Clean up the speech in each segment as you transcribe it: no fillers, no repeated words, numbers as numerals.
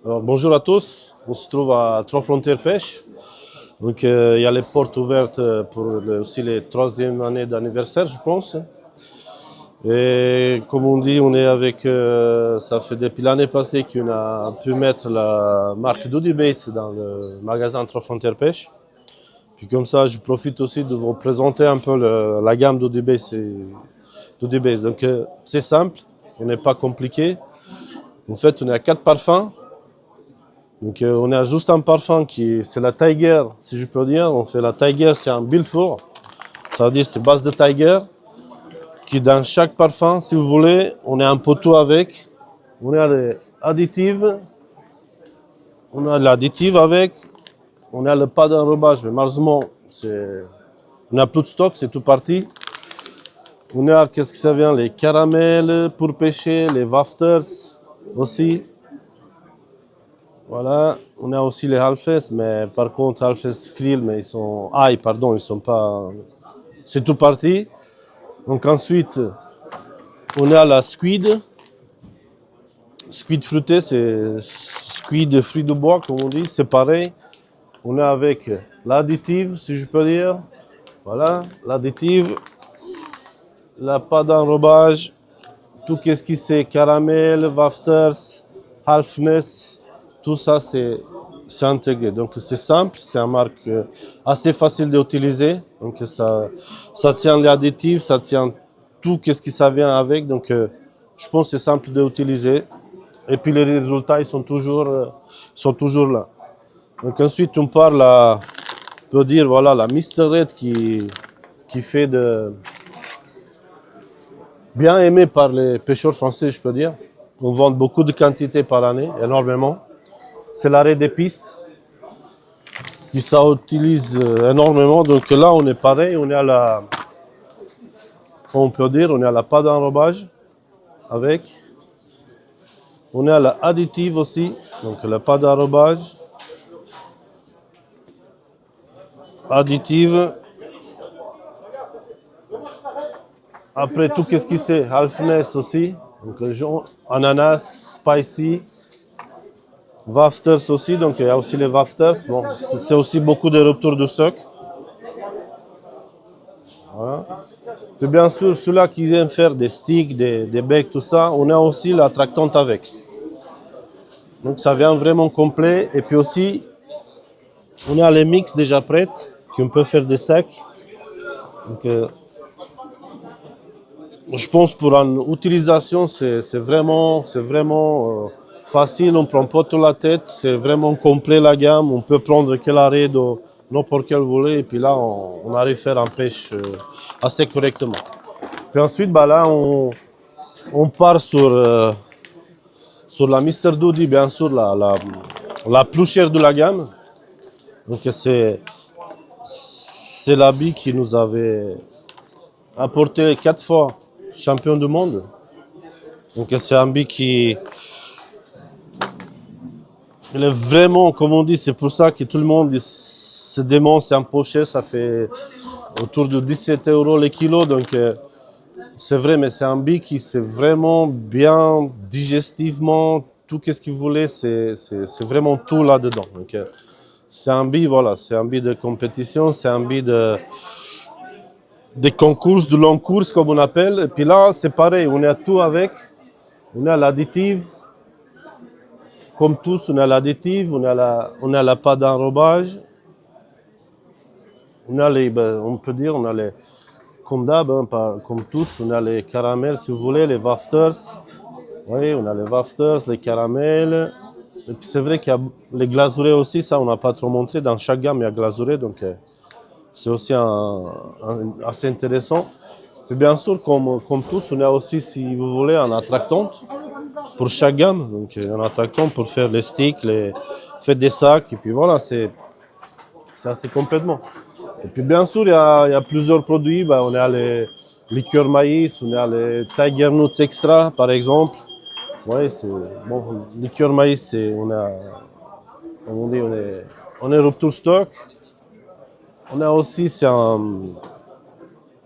Alors, bonjour à tous, on se trouve à Trois Frontières Pêche. Donc, il y a les portes ouvertes pour aussi les troisième année d'anniversaire, je pense. Et comme on dit, on est avec, ça fait depuis l'année passée qu'on a pu mettre la marque Doody Baits dans le magasin Trois Frontières Pêche. Puis comme ça, je profite aussi de vous présenter un peu la gamme Doody Baits. Donc, c'est simple, on n'est pas compliqué. En fait, on est à 4 parfums. Donc on a juste un parfum c'est la Tiger, si je peux dire. On fait la Tiger, c'est un Bilfour. Ça veut dire c'est base de Tiger. Qui dans chaque parfum, si vous voulez, on a un poteau avec. On a les additifs. On a l'additif avec. On a le pas d'enrobage, mais malheureusement, on n'a plus de stock, c'est tout parti. On a, qu'est-ce que ça vient, les caramels pour pêcher, les wafters aussi. Voilà, on a aussi les Halfes, mais par contre, Halfes Krill, mais ils sont. Pardon, ils sont pas. C'est tout parti. Donc ensuite, on a la squid. Squid fruité, c'est squid de fruits de bois, comme on dit, c'est pareil. On a avec l'additive, si je peux dire. Voilà, l'additive. La pâte d'enrobage. Tout ce qui c'est caramel, wafters, halfness. Tout ça, c'est intégré. Donc, c'est simple, c'est une marque assez facile d'utiliser. Donc, ça tient les additifs, ça tient tout ce qui ça vient avec. Donc, je pense que c'est simple d'utiliser. Et puis, les résultats, ils sont toujours là. Donc, ensuite, on parle on peut dire, voilà, la Mr. Red qui fait bien aimé par les pêcheurs français, je peux dire. On vend beaucoup de quantités par année, énormément. C'est l'arrêt d'épices qui s'utilise énormément. Donc là, on est pareil, on est on peut dire, on est à la pâte d'enrobage avec. On est à la additive aussi, donc la pâte d'enrobage. Additive. Après tout, qu'est-ce qui c'est? Halfness aussi, donc ananas, spicy. Wafters aussi, donc il y a aussi les wafters. Bon, c'est aussi beaucoup de ruptures de stock. Voilà. Et bien sûr, ceux-là qui aiment faire des sticks, des becs, tout ça, on a aussi la tractante avec. Donc ça vient vraiment complet. Et puis aussi, on a les mix déjà prêtes, qu'on peut faire des sacs. Donc, je pense pour une utilisation, c'est vraiment facile, on ne prend pas toute la tête, c'est vraiment complet la gamme, on peut prendre quel arrêt de n'importe quel volet et puis là on arrive à faire un pêche assez correctement. Puis ensuite là on part sur la Mr. Doody, bien sûr la plus chère de la gamme. Donc c'est l'habit qui nous avait apporté 4 fois champion du monde. Donc c'est un habit qui il est vraiment, comme on dit, c'est pour ça que tout le monde se demande, c'est un peu cher, ça fait autour de 17 € le kilo. Donc c'est vrai, mais c'est un habit qui c'est vraiment bien digestivement, tout ce que vous voulez, c'est vraiment tout là-dedans. Donc c'est un habit, voilà, c'est un habit de compétition, c'est un habit de concours, de long course comme on appelle. Et puis là, c'est pareil, on a tout avec, on a l'additive. Comme tous, on a l'additive, on a la pâte d'enrobage, on peut dire, on a les, comme d'hab, hein, comme tous, on a les caramels, si vous voulez, les wafters. Oui, on a les wafters, les caramels. Et puis c'est vrai qu'il y a les glazurés aussi, ça on n'a pas trop montré. Dans chaque gamme, il y a glazuré, donc c'est aussi assez intéressant. Et bien sûr, comme tous, on a aussi, si vous voulez, un attractante pour chaque gamme. Donc, un attractant pour faire les sticks, faire des sacs. Et puis voilà, c'est assez complètement. Et puis bien sûr, il y a plusieurs produits. On a les liqueurs maïs, on a les Tiger Nuts Extra, par exemple. Ouais, c'est bon. Liqueur maïs, on est rupture stock. On a aussi, c'est un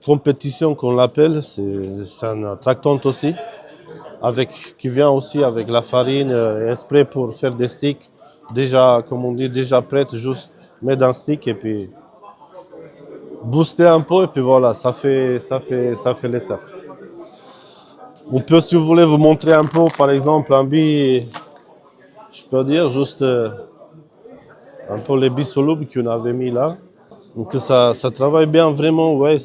compétition qu'on l'appelle, c'est un attractant aussi. qui vient aussi avec la farine exprès pour faire des sticks. Déjà, comme on dit, déjà prête, juste mettre un stick et puis booster un peu et puis voilà, ça fait le taf. On peut, si vous voulez, vous montrer un peu, par exemple, un billet, je peux dire, juste un peu les billes solubles qu'on avait mis là. Donc ça travaille bien, vraiment, ouais,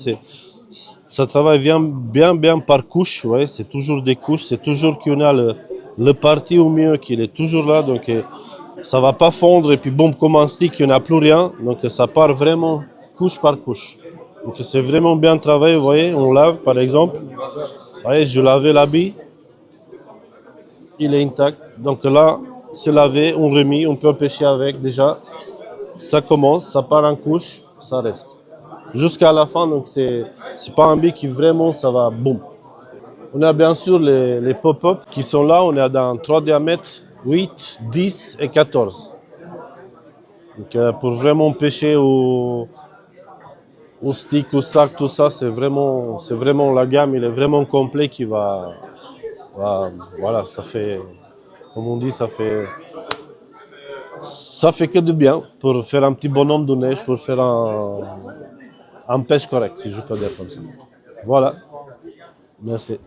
ça travaille bien par couche, ouais, c'est toujours des couches, c'est toujours qu'on a le parti au mieux, qu'il est toujours là, donc ça va pas fondre et puis boum, comme un stick, il n'y en a plus rien, donc ça part vraiment couche par couche. Donc c'est vraiment bien travaillé, vous voyez, on lave par exemple, vous voyez, je lavais l'habit, il est intact, donc là, c'est lavé, on remet, on peut pêcher avec déjà, ça commence, ça part en couche, ça reste. Jusqu'à la fin, donc c'est pas un billet qui vraiment, ça va boum. On a bien sûr les pop-up qui sont là, on est dans 3 diamètres, 8, 10 et 14. Donc pour vraiment pêcher au stick, au sac, tout ça, c'est vraiment la gamme, il est vraiment complet qui va voilà, ça fait, comme on dit, ça fait que du bien pour faire un petit bonhomme de neige, pour faire un pêche correct, si je peux dire comme ça. Voilà, merci.